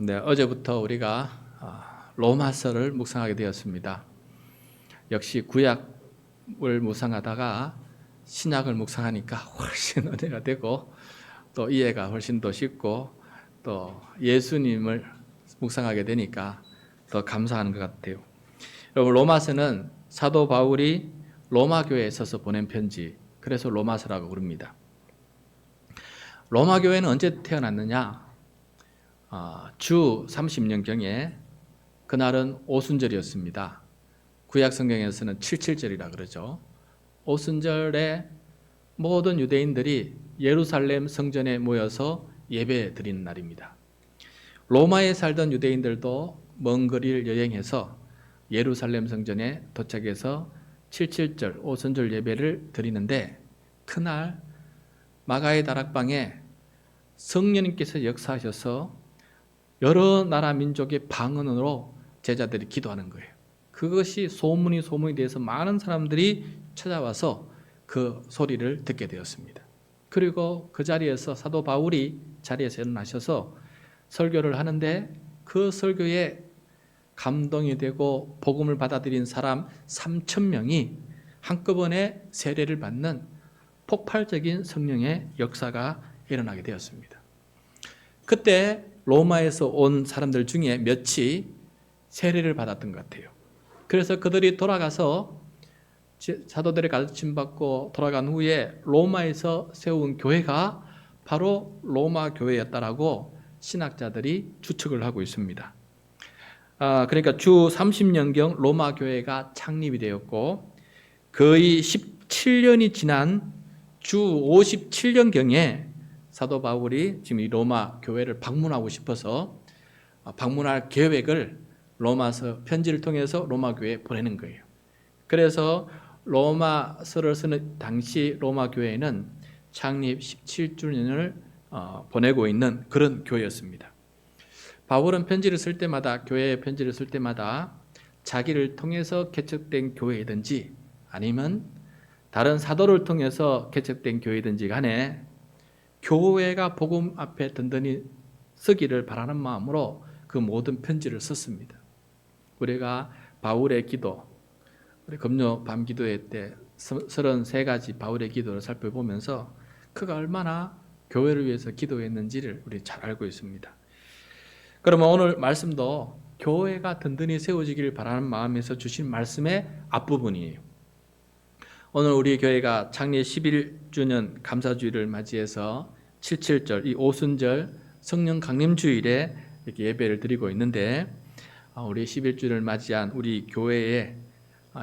네, 어제부터 우리가 로마서를 묵상하게 되었습니다. 역시 구약을 묵상하다가 신약을 묵상하니까 훨씬 은혜가 되고 또 이해가 훨씬 더 쉽고 또 예수님을 묵상하게 되니까 더 감사하는 것 같아요. 여러분, 로마서는 사도 바울이 로마 교회에 서서 보낸 편지, 그래서 로마서라고 부릅니다. 로마 교회는 언제 태어났느냐? 주 30년경에 그날은 오순절이었습니다. 구약 성경에서는 77절이라 그러죠. 오순절에 모든 유대인들이 예루살렘 성전에 모여서 예배 드리는 날입니다. 로마에 살던 유대인들도 먼 거리를 여행해서 예루살렘 성전에 도착해서 77절 오순절 예배를 드리는데, 그날 마가의 다락방에 성령님께서 역사하셔서 여러 나라 민족의 방언으로 제자들이 기도하는 거예요. 그것이 소문이 돼서 많은 사람들이 찾아와서 그 소리를 듣게 되었습니다. 그리고 그 자리에서 사도 바울이 자리에서 일어나셔서 설교를 하는데, 그 설교에 감동이 되고 복음을 받아들인 사람 3,000명이 한꺼번에 세례를 받는 폭발적인 성령의 역사가 일어나게 되었습니다. 그때 로마에서 온 사람들 중에 몇이 세례를 받았던 것 같아요. 그래서 그들이 돌아가서 사도들의 가르침 받고 돌아간 후에 로마에서 세운 교회가 바로 로마 교회였다라고 신학자들이 추측을 하고 있습니다. 그러니까 주 30년경 로마 교회가 창립이 되었고, 거의 17년이 지난 주 57년경에 사도 바울이 지금 이 로마 교회를 방문하고 싶어서 방문할 계획을 로마서 편지를 통해서 로마 교회에 보내는 거예요. 그래서 로마서를 쓰는 당시 로마 교회는 창립 17주년을 보내고 있는 그런 교회였습니다. 바울은 편지를 쓸 때마다, 교회에 편지를 쓸 때마다 자기를 통해서 개척된 교회이든지 아니면 다른 사도를 통해서 개척된 교회이든지 간에 교회가 복음 앞에 든든히 서기를 바라는 마음으로 그 모든 편지를 썼습니다. 우리가 바울의 기도, 우리 금요 밤 기도회 때 33가지 바울의 기도를 살펴보면서 그가 얼마나 교회를 위해서 기도했는지를 우리 잘 알고 있습니다. 그러면 오늘 말씀도 교회가 든든히 세워지기를 바라는 마음에서 주신 말씀의 앞부분이에요. 오늘 우리 교회가 창립 11주년 감사주일을 맞이해서 77절 이 오순절 성령 강림주일에 이렇게 예배를 드리고 있는데, 우리 11주년을 맞이한 우리 교회에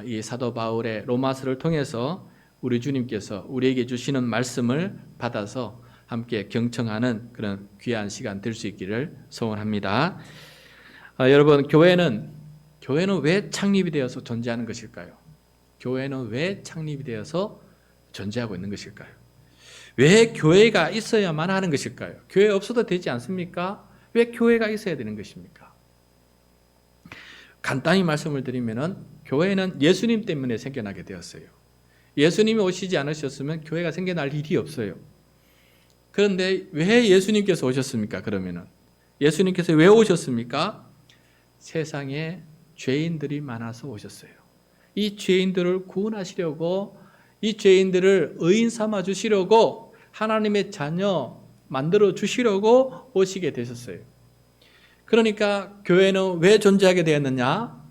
이 사도 바울의 로마서를 통해서 우리 주님께서 우리에게 주시는 말씀을 받아서 함께 경청하는 그런 귀한 시간 될 수 있기를 소원합니다. 여러분, 교회는 왜 창립이 되어서 존재하는 것일까요? 교회는 왜 창립이 되어서 존재하고 있는 것일까요? 왜 교회가 있어야만 하는 것일까요? 교회 없어도 되지 않습니까? 왜 교회가 있어야 되는 것입니까? 간단히 말씀을 드리면은 교회는 예수님 때문에 생겨나게 되었어요. 예수님이 오시지 않으셨으면 교회가 생겨날 일이 없어요. 그런데 왜 예수님께서 오셨습니까? 그러면은 예수님께서 왜 오셨습니까? 세상에 죄인들이 많아서 오셨어요. 이 죄인들을 구원하시려고, 이 죄인들을 의인 삼아 주시려고, 하나님의 자녀 만들어 주시려고 오시게 되셨어요. 그러니까 교회는 왜 존재하게 되었느냐?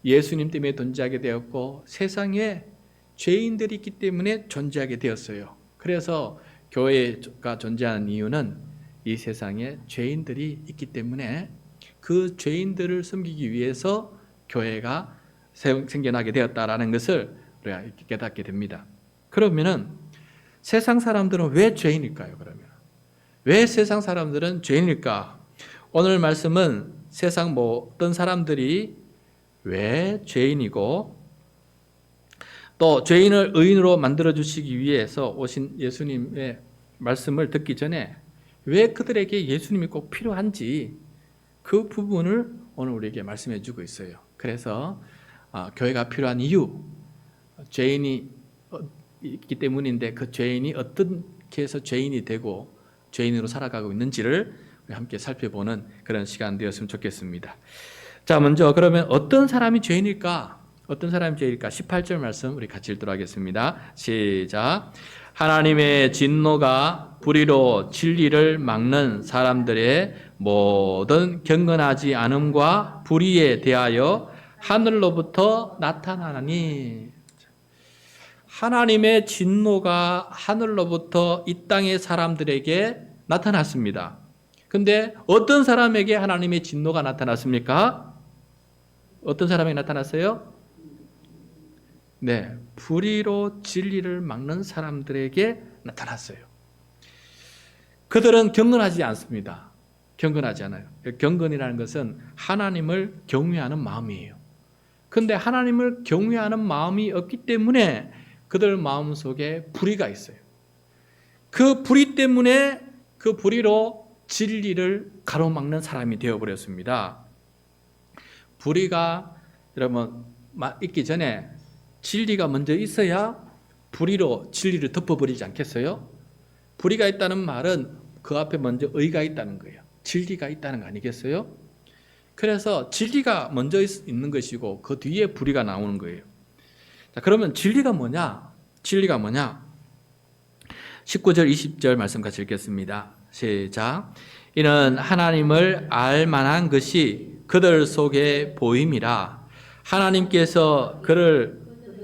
예수님 때문에 존재하게 되었고, 세상에 죄인들이 있기 때문에 존재하게 되었어요. 그래서 교회가 존재하는 이유는 이 세상에 죄인들이 있기 때문에 그 죄인들을 섬기기 위해서 교회가 생겨나게 되었다라는 것을 우리가 깨닫게 됩니다. 그러면은 세상 사람들은 왜 죄인일까요? 그러면 왜 세상 사람들은 죄인일까? 오늘 말씀은 세상 모든 사람들이 왜 죄인이고, 또 죄인을 의인으로 만들어 주시기 위해서 오신 예수님의 말씀을 듣기 전에 왜 그들에게 예수님이 꼭 필요한지 그 부분을 오늘 우리에게 말씀해 주고 있어요. 그래서 교회가 필요한 이유, 죄인이 있기 때문인데 그 죄인이 어떻게 해서 죄인이 되고 죄인으로 살아가고 있는지를 함께 살펴보는 그런 시간 되었으면 좋겠습니다. 자, 먼저 그러면 어떤 사람이 죄인일까? 어떤 사람이 죄인일까? 18절 말씀 우리 같이 읽도록 하겠습니다. 시작. 하나님의 진노가 불의로 진리를 막는 사람들의 모든 경건하지 않음과 불의에 대하여 하늘로부터 나타나니. 하나님의 진노가 하늘로부터 이 땅의 사람들에게 나타났습니다. 근데 어떤 사람에게 하나님의 진노가 나타났습니까? 어떤 사람에게 나타났어요? 네, 불의로 진리를 막는 사람들에게 나타났어요. 그들은 경건하지 않습니다. 경건하지 않아요. 경건이라는 것은 하나님을 경외하는 마음이에요. 근데 하나님을 경외하는 마음이 없기 때문에 그들 마음속에 불의가 있어요. 그 불의 때문에 그 불의로 진리를 가로막는 사람이 되어버렸습니다. 불의가 여러분 있기 전에 진리가 먼저 있어야 불의로 진리를 덮어버리지 않겠어요? 불의가 있다는 말은 그 앞에 먼저 의가 있다는 거예요. 진리가 있다는 거 아니겠어요? 그래서 진리가 먼저 있는 것이고 그 뒤에 불의가 나오는 거예요. 자, 그러면 진리가 뭐냐? 진리가 뭐냐? 19절 20절 말씀 같이 읽겠습니다. 시작. 이는 하나님을 알 만한 것이 그들 속에 보임이라. 하나님께서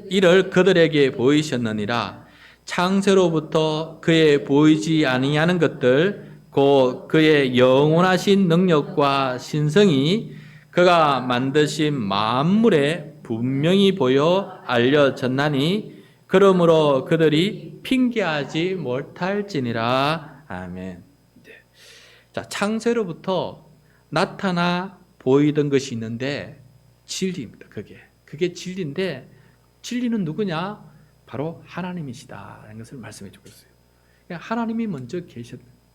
이를 그들에게 보이셨느니라. 창세로부터 그의 보이지 아니하는 것들 곧 그의 영원하신 능력과 신성이 그가 만드신 만물에 분명히 보여 알려졌나니 그러므로 그들이 핑계하지 못할지니라. 아멘. 자, 창세로부터 나타나 보이던 것이 있는데 진리입니다. 그게 진리인데 진리는 누구냐? 바로 하나님이시다라는 것을 말씀해 주고 있어요. 하나님이 먼저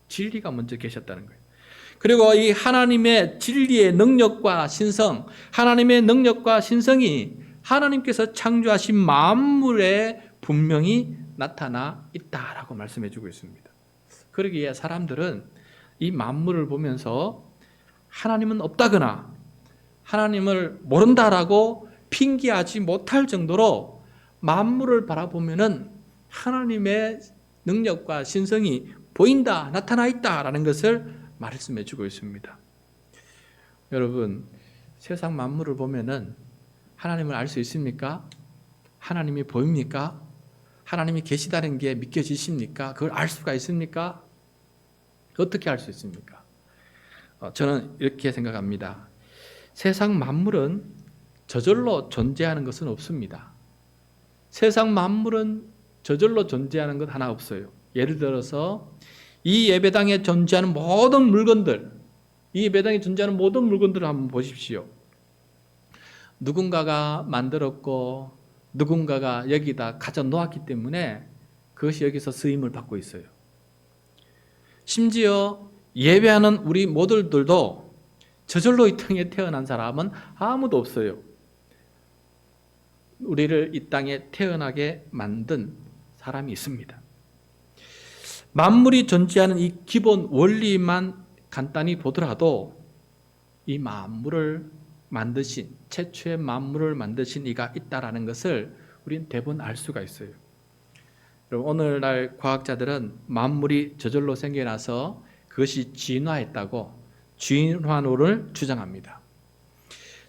진리가 먼저 계셨다는 거예요. 그리고 이 하나님의 진리의 능력과 신성, 하나님의 능력과 신성이 하나님께서 창조하신 만물에 분명히 나타나 있다라고 말씀해 주고 있습니다. 그러기에 사람들은 이 만물을 보면서 하나님은 없다거나 하나님을 모른다라고 핑계하지 못할 정도로 만물을 바라보면은 하나님의 능력과 신성이 보인다, 나타나 있다라는 것을 말씀해 주고 있습니다. 여러분, 세상 만물을 보면은 하나님을 알 수 있습니까? 하나님이 보입니까? 하나님이 계시다는 게 믿겨지십니까? 그걸 알 수가 있습니까? 어떻게 알 수 있습니까? 저는 이렇게 생각합니다. 세상 만물은 저절로 존재하는 것은 없습니다. 세상 만물은 저절로 존재하는 것 하나 없어요. 예를 들어서 이 예배당에 존재하는 모든 물건들, 이 예배당에 존재하는 모든 물건들을 한번 보십시오. 누군가가 만들었고 누군가가 여기다 가져 놓았기 때문에 그것이 여기서 쓰임을 받고 있어요. 심지어 예배하는 우리 모두들도 저절로 이 땅에 태어난 사람은 아무도 없어요. 우리를 이 땅에 태어나게 만든 사람이 있습니다. 만물이 존재하는 이 기본 원리만 간단히 보더라도 이 만물을 만드신, 최초의 만물을 만드신 이가 있다라는 것을 우리는 대부분 알 수가 있어요. 여러분, 오늘날 과학자들은 만물이 저절로 생겨나서 그것이 진화했다고 진화론을 주장합니다.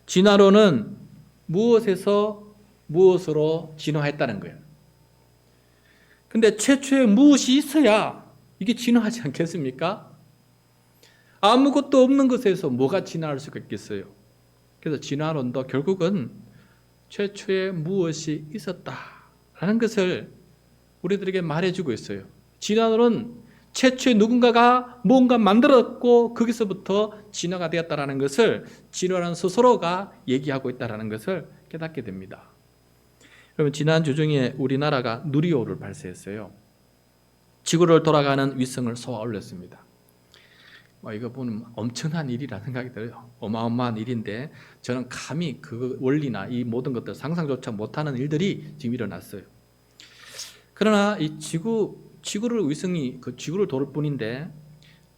진화론은 무엇에서 무엇으로 진화했다는 거예요. 근데 최초에 무엇이 있어야 이게 진화하지 않겠습니까? 아무것도 없는 것에서 뭐가 진화할 수가 있겠어요? 그래서 진화론도 결국은 최초에 무엇이 있었다라는 것을 우리들에게 말해주고 있어요. 진화론은 최초에 누군가가 뭔가 만들었고 거기서부터 진화가 되었다라는 것을 진화론 스스로가 얘기하고 있다라는 것을 깨닫게 됩니다. 그러면 지난주 중에 우리나라가 누리호를 발사했어요. 지구를 돌아가는 위성을 쏘아 올렸습니다. 이거 보면 엄청난 일이라 생각이 들어요. 어마어마한 일인데 저는 감히 그 원리나 이 모든 것들 상상조차 못하는 일들이 지금 일어났어요. 그러나 이 지구를 위성이 그 지구를 돌을 뿐인데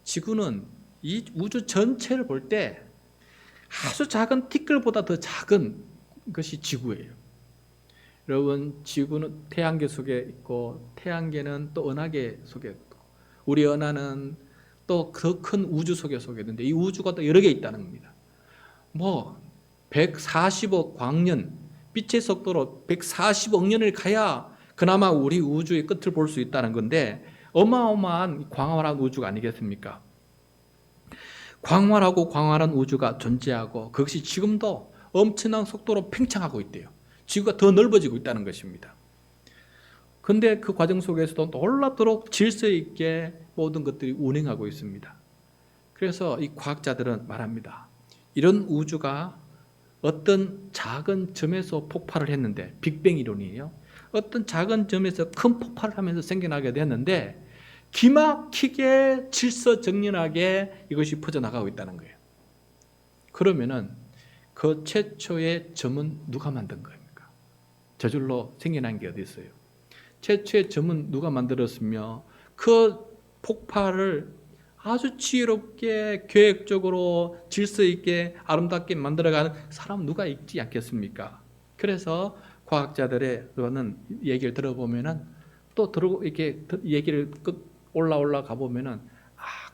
지구는 이 우주 전체를 볼 때 아주 작은 티끌보다 더 작은 것이 지구예요. 여러분, 지구는 태양계 속에 있고 태양계는 또 은하계 속에 있고 우리 은하는 또 더 큰 우주 속에 있는데 이 우주가 또 여러 개 있다는 겁니다. 뭐 140억 광년, 빛의 속도로 140억 년을 가야 그나마 우리 우주의 끝을 볼 수 있다는 건데 어마어마한 광활한 우주가 아니겠습니까? 광활하고 광활한 우주가 존재하고 그것이 지금도 엄청난 속도로 팽창하고 있대요. 지구가 더 넓어지고 있다는 것입니다. 그런데 그 과정 속에서도 놀랍도록 질서 있게 모든 것들이 운행하고 있습니다. 그래서 이 과학자들은 말합니다. 이런 우주가 어떤 작은 점에서 폭발을 했는데, 빅뱅 이론이에요. 어떤 작은 점에서 큰 폭발을 하면서 생겨나게 됐는데 기막히게 질서정연하게 이것이 퍼져나가고 있다는 거예요. 그러면은 그 최초의 점은 누가 만든 겁니까? 저절로 생겨난 게 어디 있어요? 최초의 점은 누가 만들었으며 그 폭발을 아주 지혜롭게 계획적으로 질서 있게 아름답게 만들어가는 사람 누가 있지 않겠습니까? 그래서 과학자들의 얘기를 들어보면은 또 이렇게 얘기를 올라가 보면은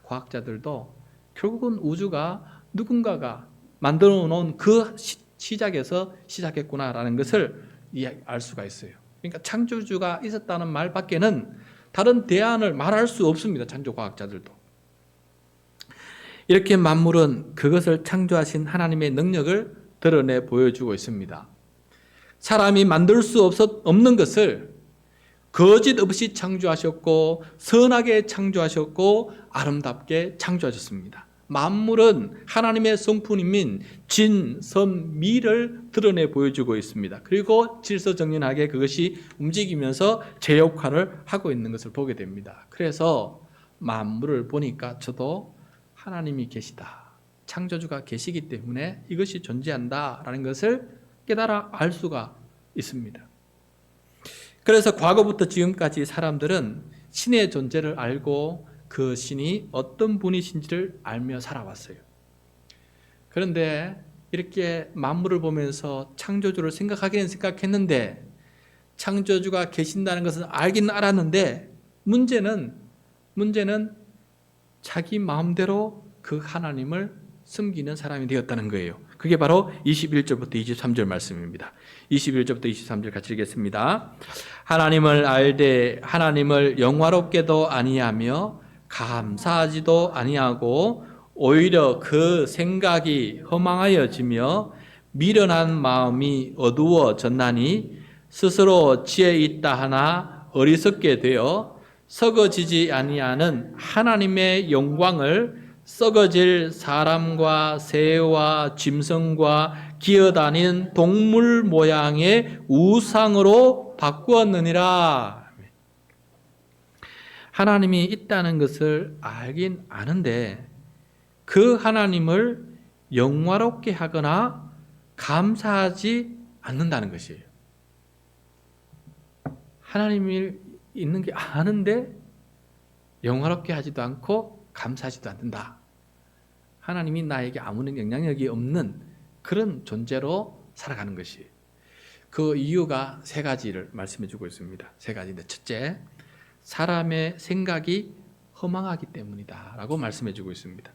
과학자들도 결국은 우주가 누군가가 만들어 놓은 그 시작에서 시작했구나라는 것을 알 수가 있어요. 그러니까 창조주가 있었다는 말밖에는 다른 대안을 말할 수 없습니다. 창조 과학자들도. 이렇게 만물은 그것을 창조하신 하나님의 능력을 드러내 보여주고 있습니다. 사람이 만들 수 없는 것을 거짓 없이 창조하셨고 선하게 창조하셨고 아름답게 창조하셨습니다. 만물은 하나님의 성품인 진, 선, 미를 드러내 보여주고 있습니다. 그리고 질서정연하게 그것이 움직이면서 제 역할을 하고 있는 것을 보게 됩니다. 그래서 만물을 보니까 저도 하나님이 계시다, 창조주가 계시기 때문에 이것이 존재한다라는 것을 깨달아 알 수가 있습니다. 그래서 과거부터 지금까지 사람들은 신의 존재를 알고 그 신이 어떤 분이신지를 알며 살아왔어요. 그런데 이렇게 만물을 보면서 창조주를 생각하기는 생각했는데 창조주가 계신다는 것은 알긴 알았는데 문제는 자기 마음대로 그 하나님을 섬기는 사람이 되었다는 거예요. 그게 바로 21절부터 23절 말씀입니다. 21절부터 23절 같이 읽겠습니다. 하나님을 알되 하나님을 영화롭게도 아니하며 감사하지도 아니하고 오히려 그 생각이 허망하여지며 미련한 마음이 어두워졌나니 스스로 지혜 있다 하나 어리석게 되어 썩어지지 아니하는 하나님의 영광을 썩어질 사람과 새와 짐승과 기어다니는 동물 모양의 우상으로 바꾸었느니라. 하나님이 있다는 것을 알긴 아는데 그 하나님을 영화롭게 하거나 감사하지 않는다는 것이에요. 하나님이 있는 게 아는데 영화롭게 하지도 않고 감사하지도 않는다. 하나님이 나에게 아무런 영향력이 없는 그런 존재로 살아가는 것이에요. 그 이유가 세 가지를 말씀해 주고 있습니다. 세 가지인데 첫째, 사람의 생각이 허망하기 때문이다 라고 말씀해 주고 있습니다.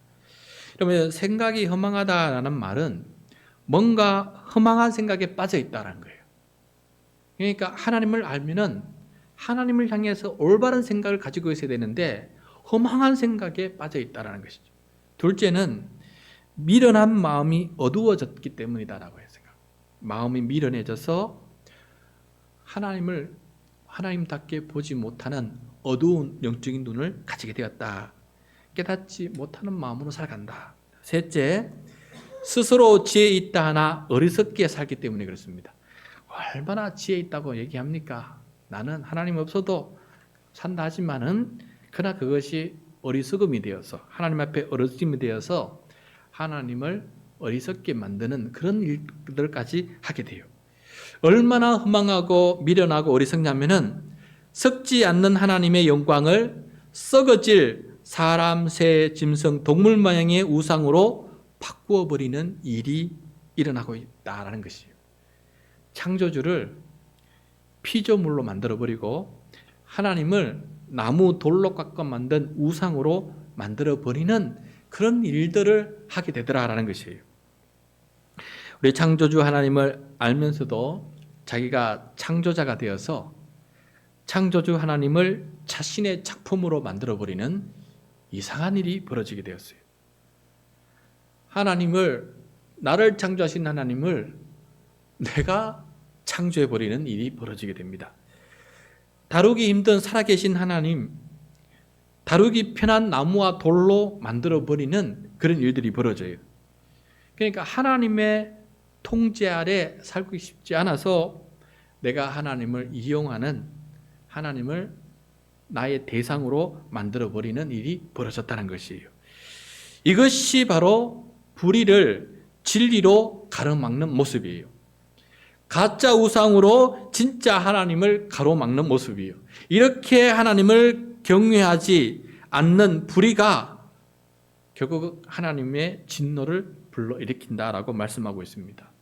그러면 생각이 허망하다라는 말은 뭔가 허망한 생각에 빠져 있다는 거예요. 그러니까 하나님을 알면은 하나님을 향해서 올바른 생각을 가지고 있어야 되는데 허망한 생각에 빠져 있다는 것이죠. 둘째는 미련한 마음이 어두워졌기 때문이다라고 해요. 마음이 미련해져서 하나님답게 보지 못하는 어두운 영적인 눈을 가지게 되었다. 깨닫지 못하는 마음으로 살아간다. 셋째, 스스로 지혜 있다 하나 어리석게 살기 때문에 그렇습니다. 얼마나 지혜 있다고 얘기합니까? 나는 하나님 없어도 산다 하지만은 그러나 그것이 어리석음이 되어서 하나님 앞에 어리석음이 되어서 하나님을 어리석게 만드는 그런 일들까지 하게 돼요. 얼마나 허망하고 미련하고 어리석냐면은 썩지 않는 하나님의 영광을 썩어질 사람, 새, 짐승, 동물 모양의 우상으로 바꾸어 버리는 일이 일어나고 있다라는 것이에요. 창조주를 피조물로 만들어 버리고 하나님을 나무 돌로 깎아 만든 우상으로 만들어 버리는 그런 일들을 하게 되더라라는 것이에요. 우리 창조주 하나님을 알면서도 자기가 창조자가 되어서 창조주 하나님을 자신의 작품으로 만들어 버리는 이상한 일이 벌어지게 되었어요. 나를 창조하신 하나님을 내가 창조해 버리는 일이 벌어지게 됩니다. 다루기 힘든 살아계신 하나님, 다루기 편한 나무와 돌로 만들어 버리는 그런 일들이 벌어져요. 그러니까 하나님의 통제 아래 살고 싶지 않아서 내가 하나님을 이용하는, 하나님을 나의 대상으로 만들어 버리는 일이 벌어졌다는 것이에요. 이것이 바로 불의를 진리로 가로막는 모습이에요. 가짜 우상으로 진짜 하나님을 가로막는 모습이에요. 이렇게 하나님을 경외하지 않는 불의가 결국 하나님의 진노를 불러일으킨다라고 말씀하고 있습니다.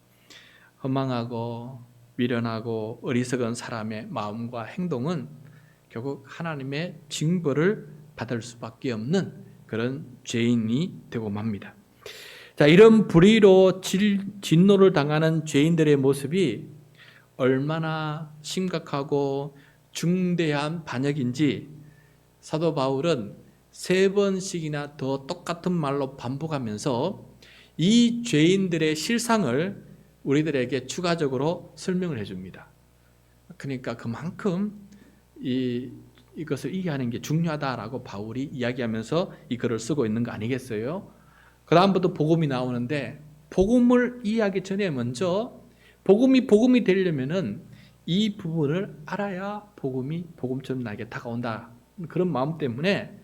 허망하고 미련하고 어리석은 사람의 마음과 행동은 결국 하나님의 징벌을 받을 수밖에 없는 그런 죄인이 되고 맙니다. 자, 이런 불의로 진노를 당하는 죄인들의 모습이 얼마나 심각하고 중대한 반역인지 사도 바울은 3번씩이나 더 똑같은 말로 반복하면서 이 죄인들의 실상을 우리들에게 추가적으로 설명을 해줍니다. 그러니까 그만큼 이것을 이해하는 게 중요하다라고 바울이 이야기하면서 이 글을 쓰고 있는 거 아니겠어요? 그 다음부터 복음이 나오는데 복음을 이해하기 전에 먼저 복음이 되려면은 이 부분을 알아야 복음이 복음처럼 나에게 다가온다. 그런 마음 때문에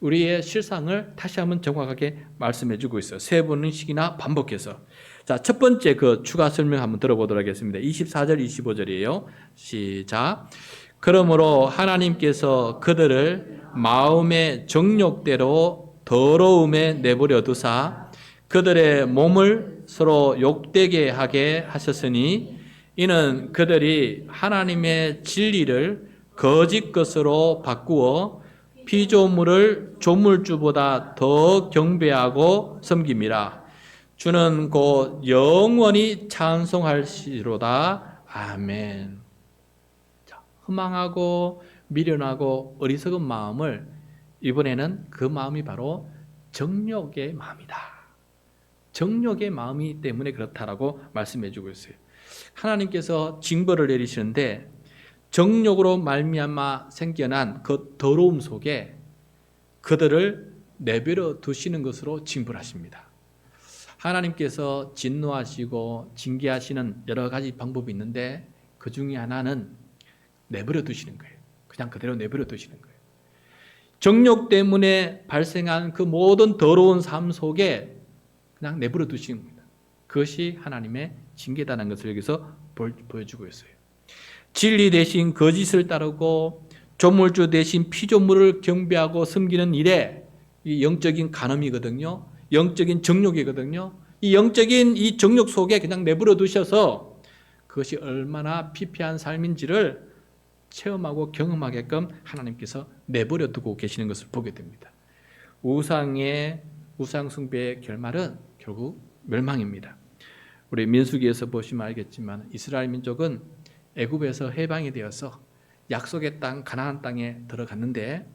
우리의 실상을 다시 한번 정확하게 말씀해 주고 있어요. 3번씩이나 반복해서. 자, 첫 번째 그 추가 설명 한번 들어보도록 하겠습니다. 24절, 25절이에요. 시작. 그러므로 하나님께서 그들을 마음의 정욕대로 더러움에 내버려 두사 그들의 몸을 서로 욕되게 하게 하셨으니 이는 그들이 하나님의 진리를 거짓 것으로 바꾸어 피조물을 조물주보다 더 경배하고 섬김이라. 주는 곧 영원히 찬송할시로다. 아멘. 자, 허망하고 미련하고 어리석은 마음을 이번에는 그 마음이 바로 정욕의 마음이다. 정욕의 마음이 때문에 그렇다라고 말씀해 주고 있어요. 하나님께서 징벌을 내리시는데 정욕으로 말미암아 생겨난 그 더러움 속에 그들을 내버려 두시는 것으로 징벌하십니다. 하나님께서 진노하시고 징계하시는 여러 가지 방법이 있는데 그 중에 하나는 내버려 두시는 거예요. 그냥 그대로 내버려 두시는 거예요. 정욕 때문에 발생한 그 모든 더러운 삶 속에 그냥 내버려 두시는 겁니다. 그것이 하나님의 징계다는 것을 여기서 보여주고 있어요. 진리 대신 거짓을 따르고 조물주 대신 피조물을 경배하고 섬기는 일에 이 영적인 간음이거든요. 영적인 정욕이거든요. 이 영적인 이 정욕 속에 그냥 내버려 두셔서 그것이 얼마나 피폐한 삶인지를 체험하고 경험하게끔 하나님께서 내버려 두고 계시는 것을 보게 됩니다. 우상 숭배의 결말은 결국 멸망입니다. 우리 민수기에서 보시면 알겠지만 이스라엘 민족은 애굽에서 해방이 되어서 약속의 땅 가나안 땅에 들어갔는데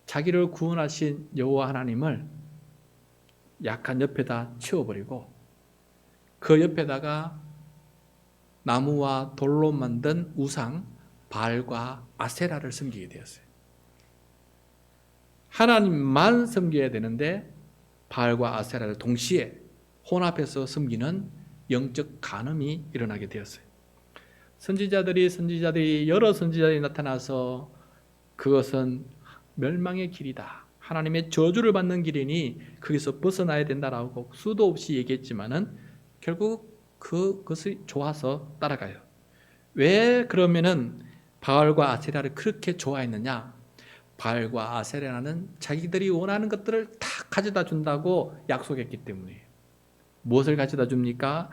자기를 구원하신 여호와 하나님을 약한 옆에다 치워버리고 그 옆에다가 나무와 돌로 만든 우상 바알과 아세라를 섬기게 되었어요. 하나님만 섬겨야 되는데 바알과 아세라를 동시에 혼합해서 섬기는 영적 간음이 일어나게 되었어요. 여러 선지자들이 나타나서 그것은 멸망의 길이다. 하나님의 저주를 받는 길이니 거기서 벗어나야 된다라고 수도 없이 얘기했지만은 결국 그것이 좋아서 따라가요. 왜 그러면은 바알과 아세라를 그렇게 좋아했느냐? 바알과 아세라는 자기들이 원하는 것들을 다 가져다 준다고 약속했기 때문이에요. 무엇을 가져다 줍니까?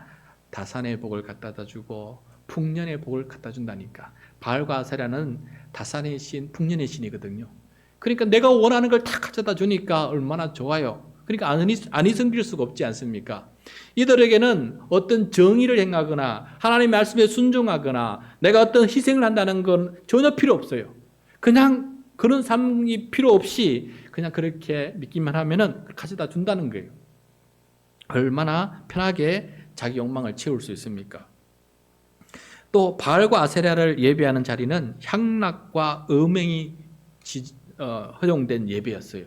다산의 복을 갖다 주고 풍년의 복을 갖다 준다니까. 바알과 아세라는 다산의 신, 풍년의 신이거든요. 그러니까 내가 원하는 걸 다 가져다 주니까 얼마나 좋아요. 그러니까 안이 섬길 수가 없지 않습니까? 이들에게는 어떤 정의를 행하거나 하나님의 말씀에 순종하거나 내가 어떤 희생을 한다는 건 전혀 필요 없어요. 그냥 그런 삶이 필요 없이 그냥 그렇게 믿기만 하면은 가져다 준다는 거예요. 얼마나 편하게 자기 욕망을 채울 수 있습니까? 또 바알과 아세라를 예배하는 자리는 향락과 음행이 허용된 예배였어요.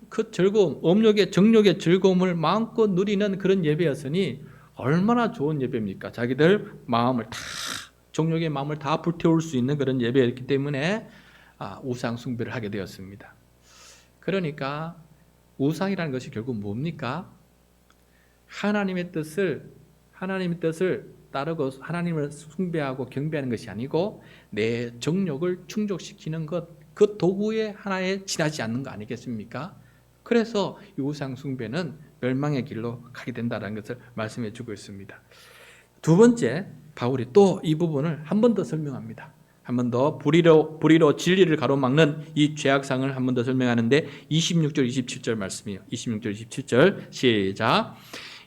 그 즐거움, 음욕의 정욕의 즐거움을 마음껏 누리는 그런 예배였으니 얼마나 좋은 예배입니까? 자기들 마음을 다 정욕의 마음을 다 불태울 수 있는 그런 예배였기 때문에 우상 숭배를 하게 되었습니다. 그러니까 우상이라는 것이 결국 뭡니까? 하나님의 뜻을 따르고 하나님을 숭배하고 경배하는 것이 아니고 내 정욕을 충족시키는 것, 그 도구의 하나에 지나지 않는 거 아니겠습니까? 그래서 이 우상 숭배는 멸망의 길로 가게 된다는 것을 말씀해 주고 있습니다. 두 번째, 바울이 또 이 부분을 한 번 더 설명합니다. 한 번 더 불의로 진리를 가로막는 이 죄악상을 한 번 더 설명하는데 26절 27절 말씀이에요. 26절 27절 시작.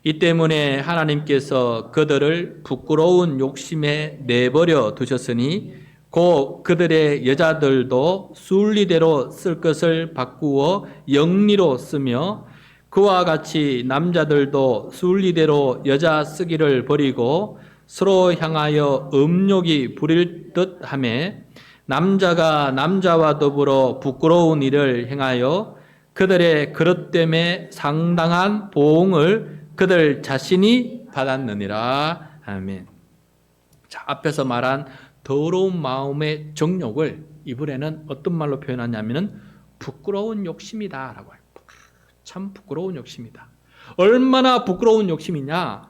이 때문에 하나님께서 그들을 부끄러운 욕심에 내버려 두셨으니 곧 그들의 여자들도 순리대로 쓸 것을 바꾸어 영리로 쓰며 그와 같이 남자들도 순리대로 여자 쓰기를 버리고 서로 향하여 음욕이 부릴 듯하며 남자가 남자와 더불어 부끄러운 일을 행하여 그들의 그릇됨에 상당한 보응을 그들 자신이 받았느니라. 아멘. 자, 앞에서 말한 더러운 마음의 정욕을 이번에는 어떤 말로 표현하냐면은 부끄러운 욕심이다라고 해요. 참 부끄러운 욕심이다. 얼마나 부끄러운 욕심이냐?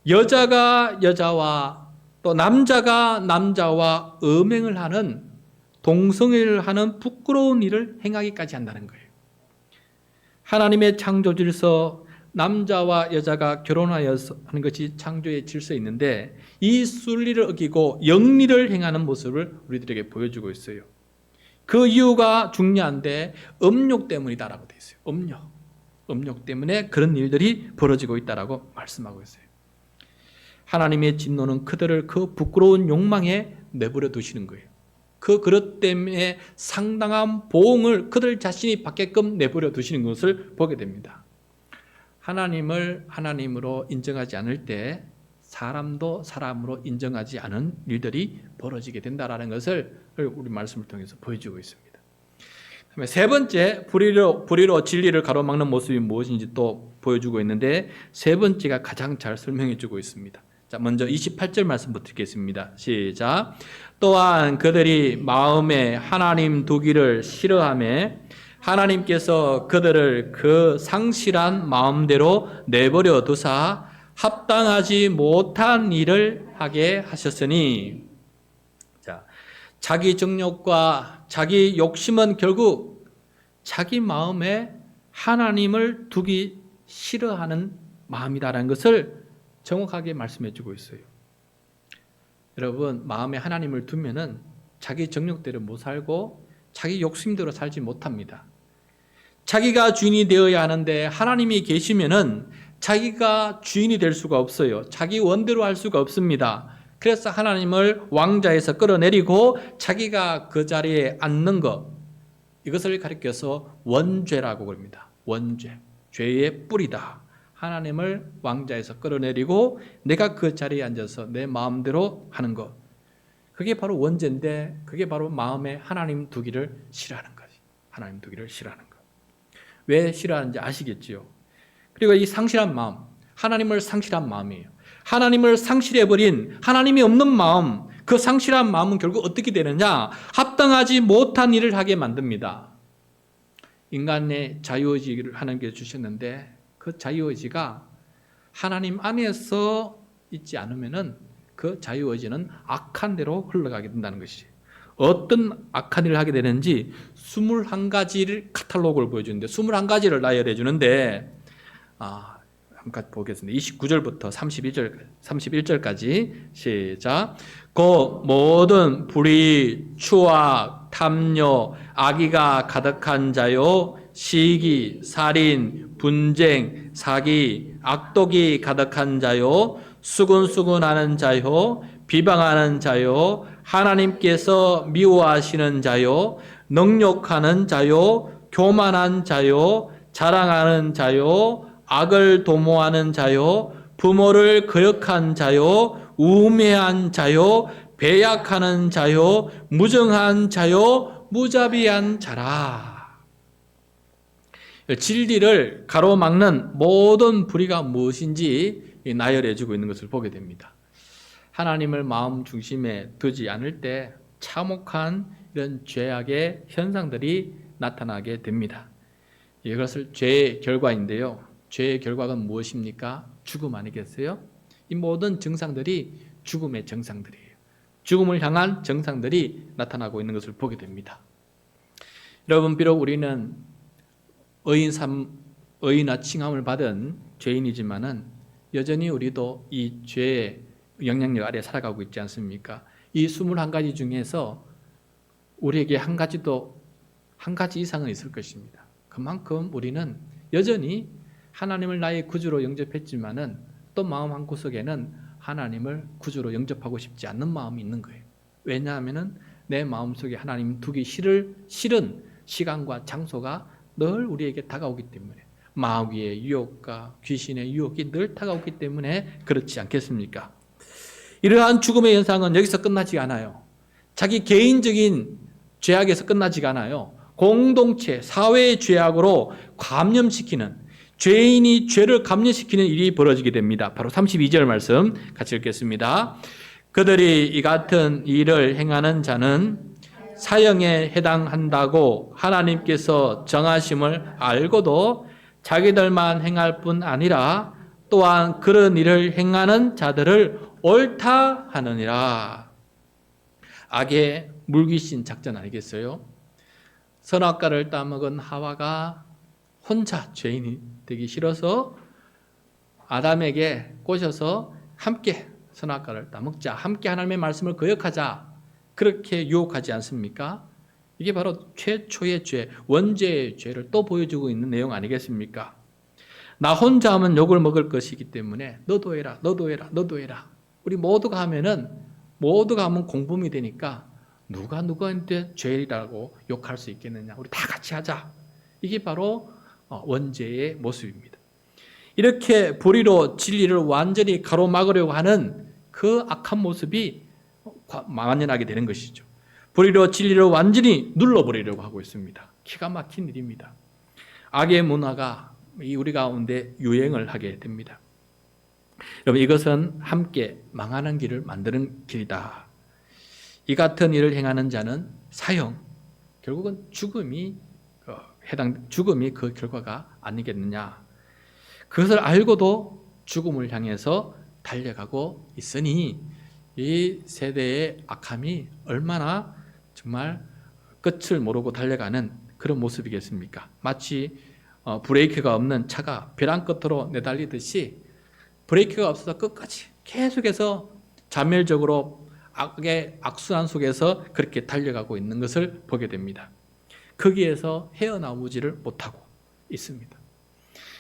여자가 여자와 또 남자가 남자와 음행을 하는 동성애를 하는 부끄러운 일을 행하기까지 한다는 거예요. 하나님의 창조 질서 남자와 여자가 결혼하여 하는 것이 창조의 질서에 있는데 이 순리를 어기고 영리를 행하는 모습을 우리들에게 보여주고 있어요. 그 이유가 중요한데 음욕 때문이다라고 되어 있어요. 음욕 때문에 그런 일들이 벌어지고 있다라고 말씀하고 있어요. 하나님의 진노는 그들을 그 부끄러운 욕망에 내버려 두시는 거예요. 그 그릇 때문에 상당한 보응을 그들 자신이 받게끔 내버려 두시는 것을 보게 됩니다. 하나님을 하나님으로 인정하지 않을 때 사람도 사람으로 인정하지 않은 일들이 벌어지게 된다는 것을 우리 말씀을 통해서 보여주고 있습니다. 세 번째, 불의로 진리를 가로막는 모습이 무엇인지 또 보여주고 있는데 세 번째가 가장 잘 설명해 주고 있습니다. 자, 먼저 28절 말씀부터 읽겠습니다. 시작. 또한 그들이 마음에 하나님 두기를 싫어하며 하나님께서 그들을 그 상실한 마음대로 내버려 두사 합당하지 못한 일을 하게 하셨으니, 자, 자기 정욕과 자기 욕심은 결국 자기 마음에 하나님을 두기 싫어하는 마음이다라는 것을 정확하게 말씀해 주고 있어요. 여러분, 마음에 하나님을 두면은 자기 정욕대로 못 살고 자기 욕심대로 살지 못합니다. 자기가 주인이 되어야 하는데 하나님이 계시면은 자기가 주인이 될 수가 없어요. 자기 원대로 할 수가 없습니다. 그래서 하나님을 왕좌에서 끌어내리고 자기가 그 자리에 앉는 것, 이것을 가리켜서 원죄라고 그럽니다. 원죄, 죄의 뿌리다. 하나님을 왕좌에서 끌어내리고 내가 그 자리에 앉아서 내 마음대로 하는 것, 그게 바로 원죄인데 그게 바로 마음에 하나님 두기를 싫어하는 거지. 하나님 두기를 싫어하는 것. 왜 싫어하는지 아시겠지요? 그리고 이 상실한 마음, 하나님을 상실한 마음이에요. 하나님을 상실해버린 하나님이 없는 마음, 그 상실한 마음은 결국 어떻게 되느냐? 합당하지 못한 일을 하게 만듭니다. 인간의 자유의지를 하나님께서 주셨는데 그 자유의지가 하나님 안에서 있지 않으면은 그 자유의지는 악한 대로 흘러가게 된다는 것이에요. 어떤 악한 일을 하게 되는지 21가지를 카탈로그를 보여주는데 21가지를 나열해 주는데 한번 보겠습니다. 29절부터 31절까지 시작. 그 모든 불의, 추악, 탐욕, 악의가 가득한 자요, 시기, 살인, 분쟁, 사기, 악독이 가득한 자요, 수군수군하는 자요, 비방하는 자요, 하나님께서 미워하시는 자요, 능욕하는 자요, 교만한 자요, 자랑하는 자요, 악을 도모하는 자요, 부모를 거역한 자요, 우매한 자요, 배약하는 자요, 무정한 자요, 무자비한 자라. 진리를 가로막는 모든 불의가 무엇인지 나열해주고 있는 것을 보게 됩니다. 하나님을 마음 중심에 두지 않을 때 참혹한 이런 죄악의 현상들이 나타나게 됩니다. 이것을 죄의 결과인데요. 죄의 결과가 무엇입니까? 죽음 아니겠어요? 이 모든 증상들이 죽음의 증상들이에요. 죽음을 향한 증상들이 나타나고 있는 것을 보게 됩니다. 여러분, 비록 우리는 의인화 칭함을 받은 죄인이지만은 여전히 우리도 이 죄의 영향력 아래 살아가고 있지 않습니까? 이 21가지 중에서 우리에게 한 가지 이상은 있을 것입니다. 그만큼 우리는 여전히 하나님을 나의 구주로 영접했지만은 또 마음 한구석에는 하나님을 구주로 영접하고 싶지 않는 마음이 있는 거예요. 왜냐하면은 내 마음속에 하나님 두기 싫은 시간과 장소가 늘 우리에게 다가오기 때문에, 마귀의 유혹과 귀신의 유혹이 늘 다가오기 때문에 그렇지 않겠습니까? 이러한 죽음의 현상은 여기서 끝나지 않아요. 자기 개인적인 죄악에서 끝나지가 않아요. 공동체, 사회의 죄악으로 감염시키는, 죄인이 죄를 감염시키는 일이 벌어지게 됩니다. 바로 32절 말씀 같이 읽겠습니다. 그들이 이 같은 일을 행하는 자는 사형에 해당한다고 하나님께서 정하심을 알고도 자기들만 행할 뿐 아니라 또한 그런 일을 행하는 자들을 옳다 하느니라. 악의 물귀신 작전 아니겠어요? 선악과를 따먹은 하와가 혼자 죄인이 되기 싫어서 아담에게 꼬셔서 함께 선악과를 따먹자, 함께 하나님의 말씀을 거역하자, 그렇게 유혹하지 않습니까? 이게 바로 최초의 죄, 원죄의 죄를 또 보여주고 있는 내용 아니겠습니까? 나 혼자 하면 욕을 먹을 것이기 때문에 너도 해라, 너도 해라, 너도 해라. 우리 모두가 하면 공범이 되니까 누가 누구한테 죄이라고 욕할 수 있겠느냐? 우리 다 같이 하자. 이게 바로 원죄의 모습입니다. 이렇게 불의로 진리를 완전히 가로막으려고 하는 그 악한 모습이 만연하게 되는 것이죠. 불의로 진리를 완전히 눌러버리려고 하고 있습니다. 기가 막힌 일입니다. 악의 문화가 우리 가운데 유행을 하게 됩니다. 여러분, 이것은 함께 망하는 길을 만드는 길이다. 이 같은 일을 행하는 자는 사형, 결국은 죽음이 그 결과가 아니겠느냐. 그것을 알고도 죽음을 향해서 달려가고 있으니 이 세대의 악함이 얼마나 정말 끝을 모르고 달려가는 그런 모습이겠습니까? 마치 브레이크가 없는 차가 벼랑 끝으로 내달리듯이 브레이크가 없어서 끝까지 계속해서 자멸적으로 악의 악순환 속에서 그렇게 달려가고 있는 것을 보게 됩니다. 거기에서 헤어나오지를 못하고 있습니다.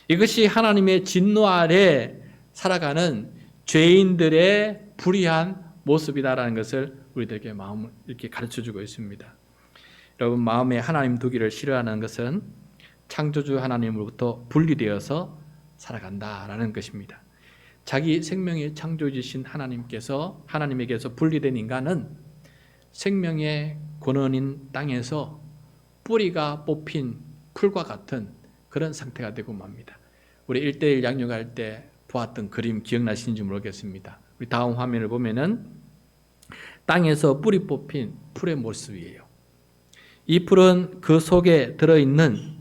이것이 하나님의 진노 아래 살아가는 죄인들의 불의한 모습이다라는 것을 우리들에게 마음을 이렇게 가르쳐주고 있습니다. 여러분, 마음에 하나님 두기를 싫어하는 것은 창조주 하나님으로부터 분리되어서 살아간다라는 것입니다. 자기 생명의 창조주신 하나님에게서 분리된 인간은 생명의 근원인 땅에서 뿌리가 뽑힌 풀과 같은 그런 상태가 되고 맙니다. 우리 1:1 양육할 때 보았던 그림 기억나시는지 모르겠습니다. 우리 다음 화면을 보면은 땅에서 뿌리 뽑힌 풀의 모습이에요. 이 풀은 그 속에 들어있는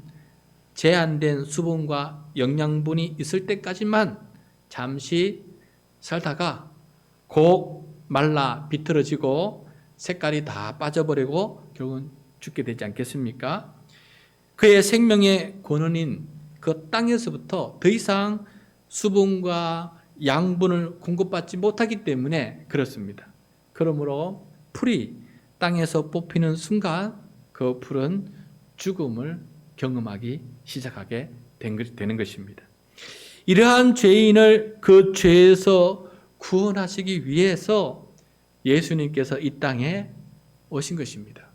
제한된 수분과 영양분이 있을 때까지만 잠시 살다가 곧 말라 비틀어지고 색깔이 다 빠져버리고 결국은 죽게 되지 않겠습니까? 그의 생명의 근원인 그 땅에서부터 더 이상 수분과 양분을 공급받지 못하기 때문에 그렇습니다. 그러므로 풀이 땅에서 뽑히는 순간 그 풀은 죽음을 경험하기 시작하게 되는 것입니다. 이러한 죄인을 그 죄에서 구원하시기 위해서 예수님께서 이 땅에 오신 것입니다.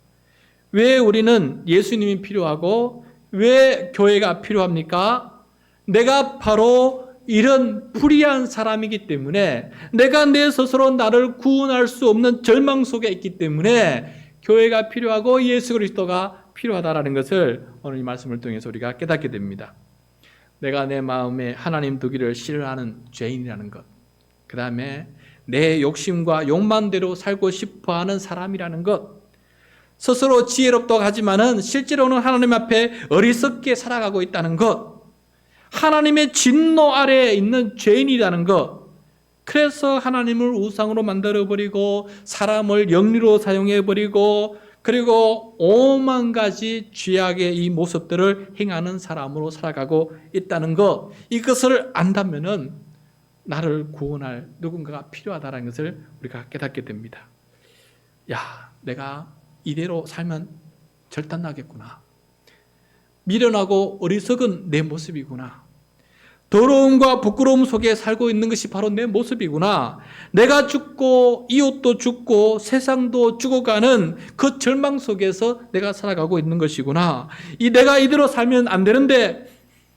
왜 우리는 예수님이 필요하고 왜 교회가 필요합니까? 내가 바로 이런 불의한 사람이기 때문에, 내가 내 스스로 나를 구원할 수 없는 절망 속에 있기 때문에 교회가 필요하고 예수 그리스도가 필요하다라는 것을 오늘 이 말씀을 통해서 우리가 깨닫게 됩니다. 내가 내 마음에 하나님 두기를 싫어하는 죄인이라는 것, 그 다음에 내 욕심과 욕망대로 살고 싶어하는 사람이라는 것, 스스로 지혜롭다고 하지만은 실제로는 하나님 앞에 어리석게 살아가고 있다는 것, 하나님의 진노 아래에 있는 죄인이라는 것, 그래서 하나님을 우상으로 만들어버리고 사람을 영리로 사용해버리고 그리고 오만 가지 죄악의 이 모습들을 행하는 사람으로 살아가고 있다는 것, 이것을 안다면은 나를 구원할 누군가가 필요하다는 것을 우리가 깨닫게 됩니다. 야, 내가 이대로 살면 절단나겠구나. 미련하고 어리석은 내 모습이구나. 더러움과 부끄러움 속에 살고 있는 것이 바로 내 모습이구나. 내가 죽고 이웃도 죽고 세상도 죽어가는 그 절망 속에서 내가 살아가고 있는 것이구나. 내가 이대로 살면 안 되는데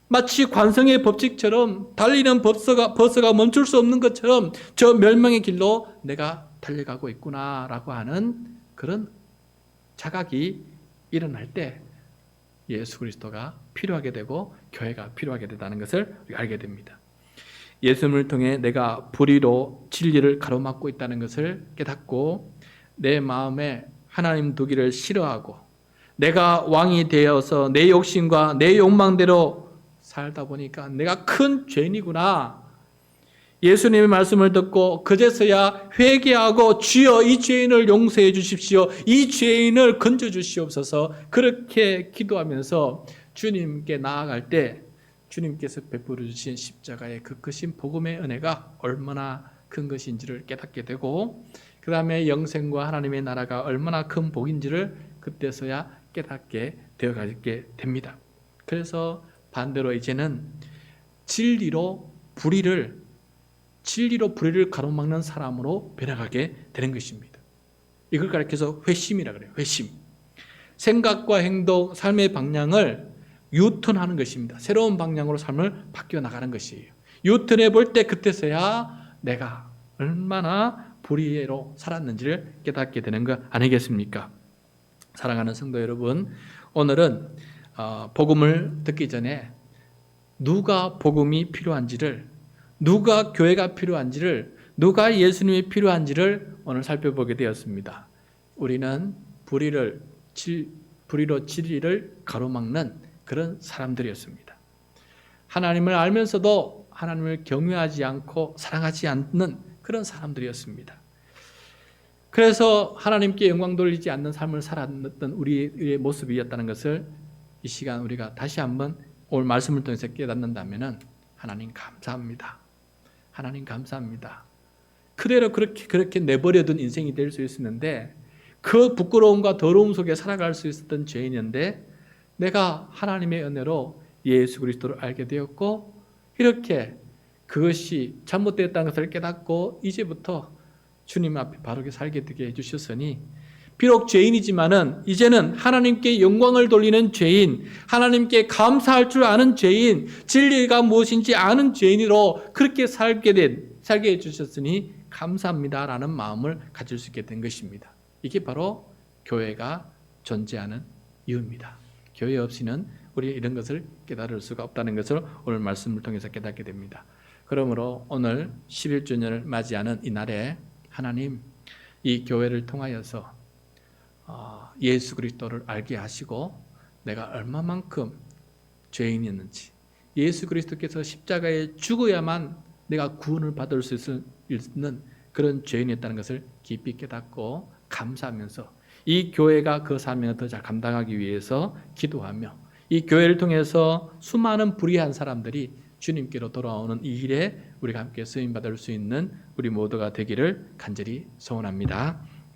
마치 관성의 법칙처럼 달리는 버스가 멈출 수 없는 것처럼 저 멸망의 길로 내가 달려가고 있구나라고 하는 그런 자각이 일어날 때 예수 그리스도가 필요하게 되고 교회가 필요하게 된다는 것을 우리가 알게 됩니다. 예수님을 통해 내가 불의로 진리를 가로막고 있다는 것을 깨닫고 내 마음에 하나님 두기를 싫어하고 내가 왕이 되어서 내 욕심과 내 욕망대로 살다 보니까 내가 큰 죄인이구나. 예수님의 말씀을 듣고 그제서야 회개하고 주여 이 죄인을 용서해 주십시오. 이 죄인을 건져 주시옵소서. 그렇게 기도하면서 주님께 나아갈 때 주님께서 베풀어 주신 십자가의 그 크신 복음의 은혜가 얼마나 큰 것인지를 깨닫게 되고 그 다음에 영생과 하나님의 나라가 얼마나 큰 복인지를 그때서야 깨닫게 되어가게 됩니다. 그래서 반대로 이제는 진리로 불의를 가로막는 사람으로 변해가게 되는 것입니다. 이걸 가리켜서 회심이라 그래요. 회심. 생각과 행동, 삶의 방향을 유턴하는 것입니다. 새로운 방향으로 삶을 바뀌어 나가는 것이에요. 유턴해 볼 때 그때서야 내가 얼마나 불의로 살았는지를 깨닫게 되는 거 아니겠습니까? 사랑하는 성도 여러분, 오늘은 복음을 듣기 전에 누가 복음이 필요한지를, 누가 교회가 필요한지를, 누가 예수님이 필요한지를 오늘 살펴보게 되었습니다. 우리는 불의로 진리를 가로막는 그런 사람들이었습니다. 하나님을 알면서도 하나님을 경외하지 않고 사랑하지 않는 그런 사람들이었습니다. 그래서 하나님께 영광 돌리지 않는 삶을 살았던 우리의 모습이었다는 것을 이 시간 우리가 다시 한번 오늘 말씀을 통해서 깨닫는다면 하나님 감사합니다. 하나님 감사합니다. 그대로 그렇게 내버려둔 인생이 될 수 있었는데 그 부끄러움과 더러움 속에 살아갈 수 있었던 죄인인데 내가 하나님의 은혜로 예수 그리스도를 알게 되었고 이렇게 그것이 잘못되었다는 것을 깨닫고 이제부터 주님 앞에 바르게 살게 되게 해주셨으니 비록 죄인이지만은 이제는 하나님께 영광을 돌리는 죄인, 하나님께 감사할 줄 아는 죄인, 진리가 무엇인지 아는 죄인으로 그렇게 살게 해주셨으니 감사합니다라는 마음을 가질 수 있게 된 것입니다. 이게 바로 교회가 존재하는 이유입니다. 교회 없이는 우리 이런 것을 깨달을 수가 없다는 것을 오늘 말씀을 통해서 깨닫게 됩니다. 그러므로 오늘 11주년을 맞이하는 이 날에 하나님 이 교회를 통하여서 예수 그리스도를 알게 하시고 내가 얼마만큼 죄인이었는지, 예수 그리스도께서 십자가에 죽어야만 내가 구원을 받을 수 있는 그런 죄인이었다는 것을 깊이 깨닫고 감사하면서 이 교회가 그 사명을 더 잘 감당하기 위해서 기도하며 이 교회를 통해서 수많은 불의한 사람들이 주님께로 돌아오는 이 일에 우리가 함께 쓰임 받을 수 있는 우리 모두가 되기를 간절히 소원합니다.